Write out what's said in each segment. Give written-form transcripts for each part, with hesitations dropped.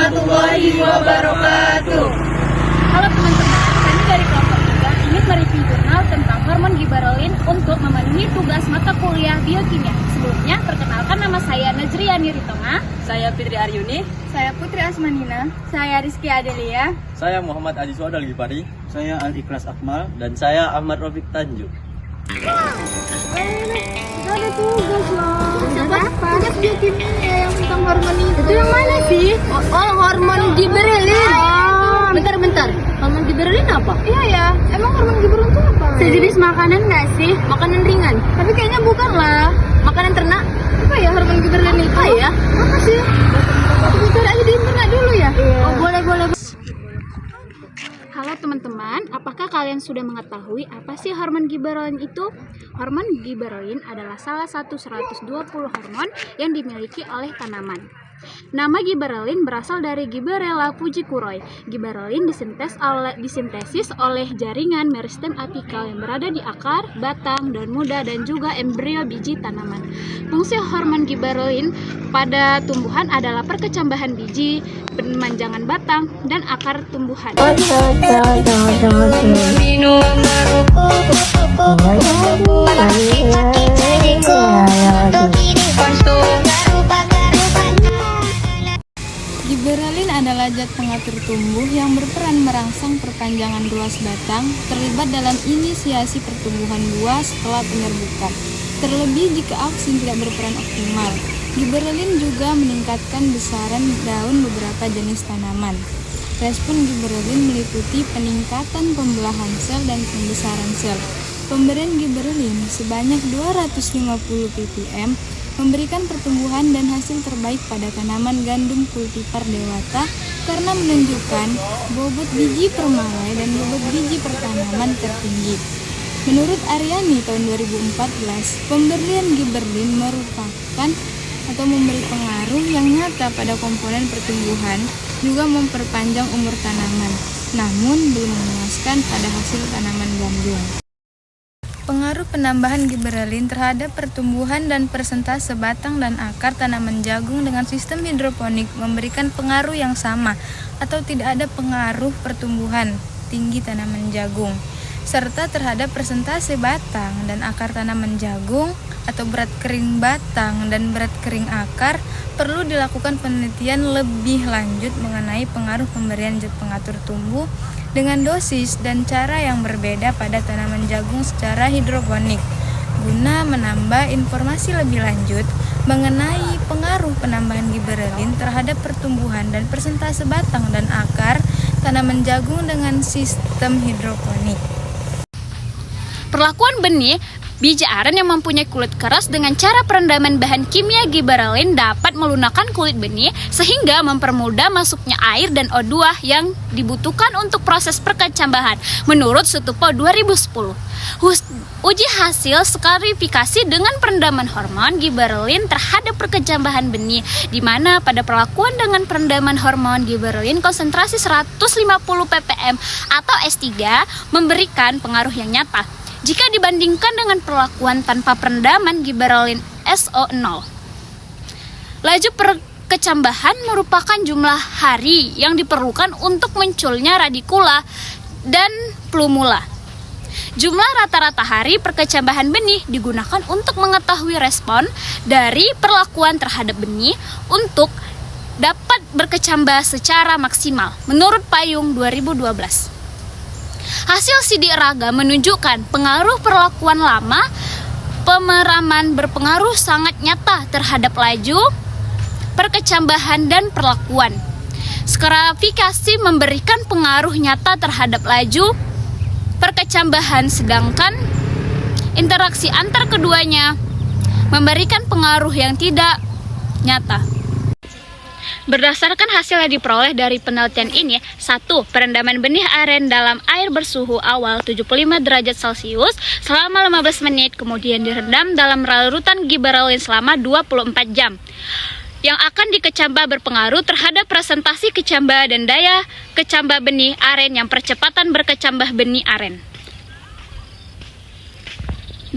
warahmatullahi wabarakatuh. Halo teman-teman, kami dari kelompok 3 ingin mereview jurnal tentang hormon giberelin untuk memenuhi tugas mata kuliah biokimia. Sebelumnya, perkenalkan nama saya Najriani Ritonga. Saya Fitri Aryuni. Saya Putri Asmanina. Saya Rizky Adelia. Saya Muhammad Aziz Wadal Gifari. Saya Al-Ikhlas Akmal. Dan saya Ahmad Rafiq Tanjuk. Ada tugas loh. Tugas biokimia yang tentang hormon itu yang mana sih? Oh, hormon giberelin. Bentar. Hormon giberelin apa? Iya ya, emang hormon giberelin itu apa? Sejenis makanan nggak sih? Makanan ringan. Tapi kayaknya bukan lah. Makanan ternak. Apa ya hormon giberelin itu? Apa ya? Apa sih? Kita cari aja di internet dulu ya. Oh, boleh. Halo teman-teman, apakah kalian sudah mengetahui apa sih hormon giberelin itu? Hormon giberelin adalah salah satu 120 hormon yang dimiliki oleh tanaman. Nama giberelin berasal dari Gibberella fujikuroi. Giberelin disintesis oleh jaringan meristem apikal yang berada di akar, batang, daun muda, dan juga embrio biji tanaman. Fungsi hormon giberelin pada tumbuhan adalah perkecambahan biji, pemanjangan batang, dan akar tumbuhan. Giberelin adalah zat pengatur tumbuh yang berperan merangsang perpanjangan ruas batang, terlibat dalam inisiasi pertumbuhan buah setelah penyerbukan. Terlebih jika auksin tidak berperan optimal. Giberelin juga meningkatkan besaran daun beberapa jenis tanaman. Respon giberelin meliputi peningkatan pembelahan sel dan pembesaran sel. Pemberian giberelin sebanyak 250 ppm memberikan pertumbuhan dan hasil terbaik pada tanaman gandum kultivar dewata karena menunjukkan bobot biji per malai dan bobot biji per tanaman tertinggi. Menurut Aryani tahun 2014, pemberian giberelin merupakan atau memberi pengaruh yang nyata pada komponen pertumbuhan, juga memperpanjang umur tanaman, namun belum memuaskan pada hasil tanaman gandum. Pengaruh penambahan giberelin terhadap pertumbuhan dan persentase batang dan akar tanaman jagung dengan sistem hidroponik memberikan pengaruh yang sama atau tidak ada pengaruh pertumbuhan tinggi tanaman jagung, serta terhadap persentase batang dan akar tanaman jagung atau berat kering batang dan berat kering akar. Perlu dilakukan penelitian lebih lanjut mengenai pengaruh pemberian zat pengatur tumbuh dengan dosis dan cara yang berbeda pada tanaman jagung secara hidroponik, guna menambah informasi lebih lanjut mengenai pengaruh penambahan giberelin terhadap pertumbuhan dan persentase batang dan akar tanaman jagung dengan sistem hidroponik. Perlakuan benih biji aren yang mempunyai kulit keras dengan cara perendaman bahan kimia giberelin dapat melunakkan kulit benih sehingga mempermudah masuknya air dan O2 yang dibutuhkan untuk proses perkecambahan menurut Sutopo 2010. Uji hasil skarifikasi dengan perendaman hormon giberelin terhadap perkecambahan benih, di mana pada perlakuan dengan perendaman hormon giberelin konsentrasi 150 ppm atau S3 memberikan pengaruh yang nyata jika dibandingkan dengan perlakuan tanpa perendaman giberelin SO0. Laju perkecambahan merupakan jumlah hari yang diperlukan untuk munculnya radikula dan plumula. Jumlah rata-rata hari perkecambahan benih digunakan untuk mengetahui respon dari perlakuan terhadap benih untuk dapat berkecambah secara maksimal menurut Payung 2012. Hasil sidik raga menunjukkan pengaruh perlakuan lama pemeraman berpengaruh sangat nyata terhadap laju perkecambahan dan perlakuan. Skarifikasi memberikan pengaruh nyata terhadap laju perkecambahan, sedangkan interaksi antar keduanya memberikan pengaruh yang tidak nyata. Berdasarkan hasil yang diperoleh dari penelitian ini, 1. Perendaman benih aren dalam air bersuhu awal 75 derajat Celcius selama 15 menit, kemudian direndam dalam larutan giberelin selama 24 jam. Yang akan dikecambah berpengaruh terhadap presentasi kecambah dan daya kecambah benih aren yang percepatan berkecambah benih aren. 2.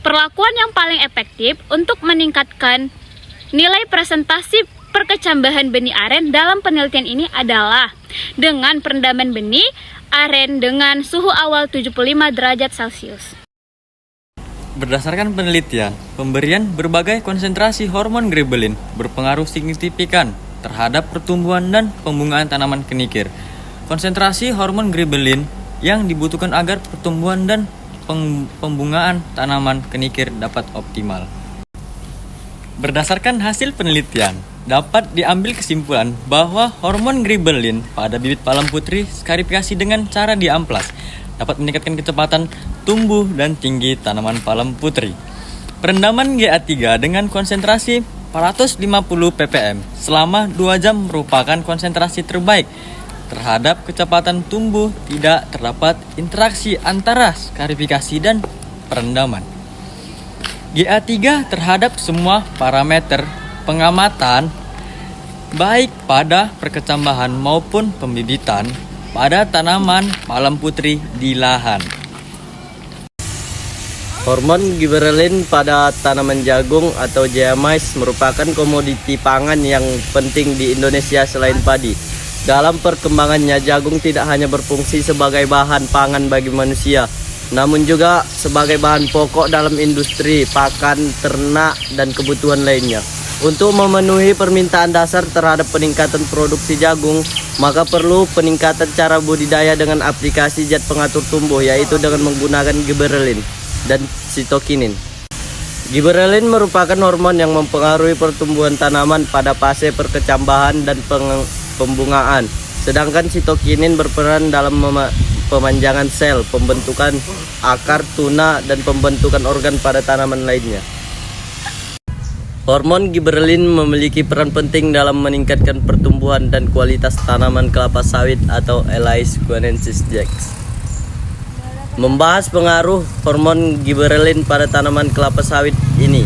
Perlakuan yang paling efektif untuk meningkatkan nilai presentasi perkecambahan benih aren dalam penelitian ini adalah dengan perendaman benih aren dengan suhu awal 75 derajat Celcius. Berdasarkan penelitian, pemberian berbagai konsentrasi hormon gibberellin berpengaruh signifikan terhadap pertumbuhan dan pembungaan tanaman kenikir. Konsentrasi hormon gibberellin yang dibutuhkan agar pertumbuhan dan pembungaan tanaman kenikir dapat optimal. Berdasarkan hasil penelitian, dapat diambil kesimpulan bahwa hormon gibberellin pada bibit palem putri skarifikasi dengan cara diamplas dapat meningkatkan kecepatan tumbuh dan tinggi tanaman palem putri. Perendaman GA3 dengan konsentrasi 450 ppm selama 2 jam merupakan konsentrasi terbaik. Terhadap kecepatan tumbuh tidak terdapat interaksi antara skarifikasi dan perendaman. GA3 terhadap semua parameter pengamatan baik pada perkecambahan maupun pembibitan pada tanaman palem putri di lahan. Hormon gibberellin pada tanaman jagung atau Jaya Mais merupakan komoditi pangan yang penting di Indonesia selain padi. Dalam perkembangannya, jagung tidak hanya berfungsi sebagai bahan pangan bagi manusia, namun juga sebagai bahan pokok dalam industri, pakan, ternak, dan kebutuhan lainnya. Untuk memenuhi permintaan dasar terhadap peningkatan produksi jagung, maka perlu peningkatan cara budidaya dengan aplikasi zat pengatur tumbuh, yaitu dengan menggunakan gibberellin dan sitokinin. Gibberellin merupakan hormon yang mempengaruhi pertumbuhan tanaman pada fase perkecambahan dan pembungaan, sedangkan sitokinin berperan dalam pemanjangan sel, pembentukan akar, tuna, dan pembentukan organ pada tanaman lainnya. Hormon gibberellin memiliki peran penting dalam meningkatkan pertumbuhan dan kualitas tanaman kelapa sawit atau Elais guineensis Jax. Membahas pengaruh hormon gibberellin pada tanaman kelapa sawit ini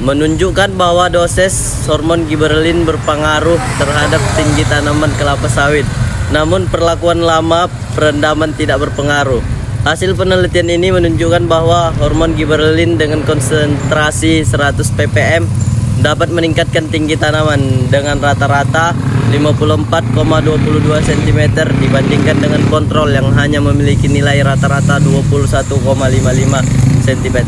menunjukkan bahwa dosis hormon gibberellin berpengaruh terhadap tinggi tanaman kelapa sawit. Namun perlakuan lama perendaman tidak berpengaruh. Hasil penelitian ini menunjukkan bahwa hormon gibberellin dengan konsentrasi 100 ppm dapat meningkatkan tinggi tanaman dengan rata-rata 54,22 cm dibandingkan dengan kontrol yang hanya memiliki nilai rata-rata 21,55 cm.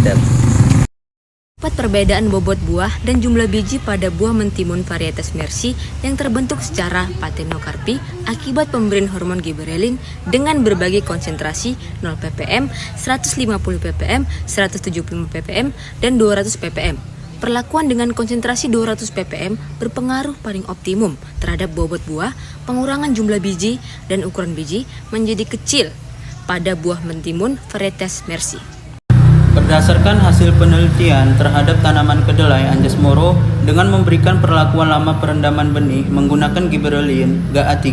Dapat perbedaan bobot buah dan jumlah biji pada buah mentimun varietas Mercy yang terbentuk secara partenokarpi akibat pemberian hormon gibberellin dengan berbagai konsentrasi 0 ppm, 150 ppm, 175 ppm, dan 200 ppm. Perlakuan dengan konsentrasi 200 ppm berpengaruh paling optimum terhadap bobot buah, pengurangan jumlah biji, dan ukuran biji menjadi kecil pada buah mentimun varietas Mercy. Berdasarkan hasil penelitian terhadap tanaman kedelai Anjas Moro dengan memberikan perlakuan lama perendaman benih menggunakan gibberellin, GA3,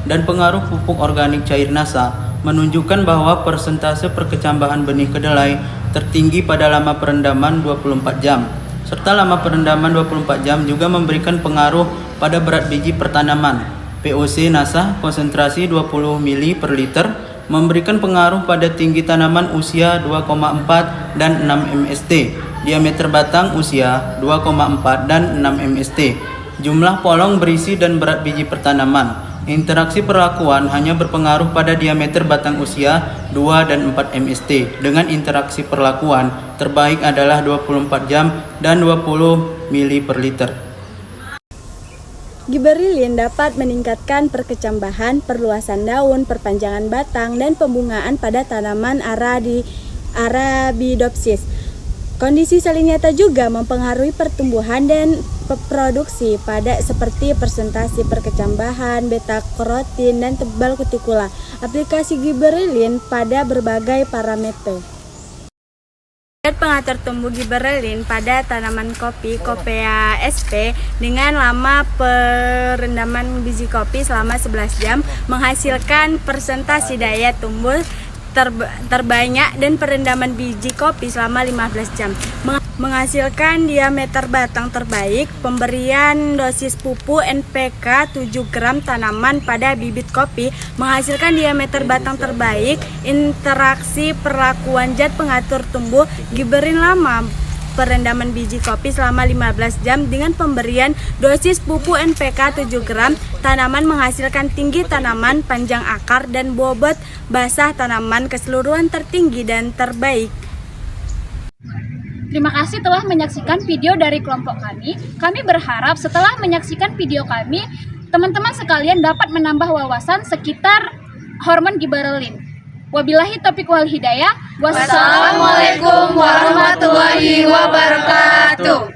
dan pengaruh pupuk organik cair NASA menunjukkan bahwa persentase perkecambahan benih kedelai tertinggi pada lama perendaman 24 jam. Serta lama perendaman 24 jam juga memberikan pengaruh pada berat biji per tanaman. POC NASA konsentrasi 20 ml per liter memberikan pengaruh pada tinggi tanaman usia 2,4 dan 6 mst, diameter batang usia 2,4 dan 6 mst, jumlah polong berisi dan berat biji per tanaman. Interaksi perlakuan hanya berpengaruh pada diameter batang usia 2 dan 4 mst, dengan interaksi perlakuan terbaik adalah 24 jam dan 20 ml per liter. Gibberellin dapat meningkatkan perkecambahan, perluasan daun, perpanjangan batang, dan pembungaan pada tanaman Arabidopsis. Kondisi saling nyata juga mempengaruhi pertumbuhan dan produksi pada seperti presentasi perkecambahan, beta-karotin, dan tebal kutikula. Aplikasi gibberellin pada berbagai parameter. Zat pengatur tumbuh gibberellin pada tanaman kopi Copaea sp dengan lama perendaman biji kopi selama 11 jam menghasilkan presentasi daya tumbuh terbanyak dan perendaman biji kopi selama 15 jam. Menghasilkan diameter batang terbaik, pemberian dosis pupuk NPK 7 gram tanaman pada bibit kopi, menghasilkan diameter batang terbaik, interaksi perlakuan zat pengatur tumbuh gibberellin lama perendaman biji kopi selama 15 jam dengan pemberian dosis pupuk NPK 7 gram. Tanaman menghasilkan tinggi tanaman, panjang akar, dan bobot basah tanaman keseluruhan tertinggi dan terbaik. Terima kasih telah menyaksikan video dari kelompok kami. Kami berharap setelah menyaksikan video kami, teman-teman sekalian dapat menambah wawasan sekitar hormon giberelin. Wabillahi taufiq wal hidayah. Wassalamualaikum warahmatullahi wabarakatuh.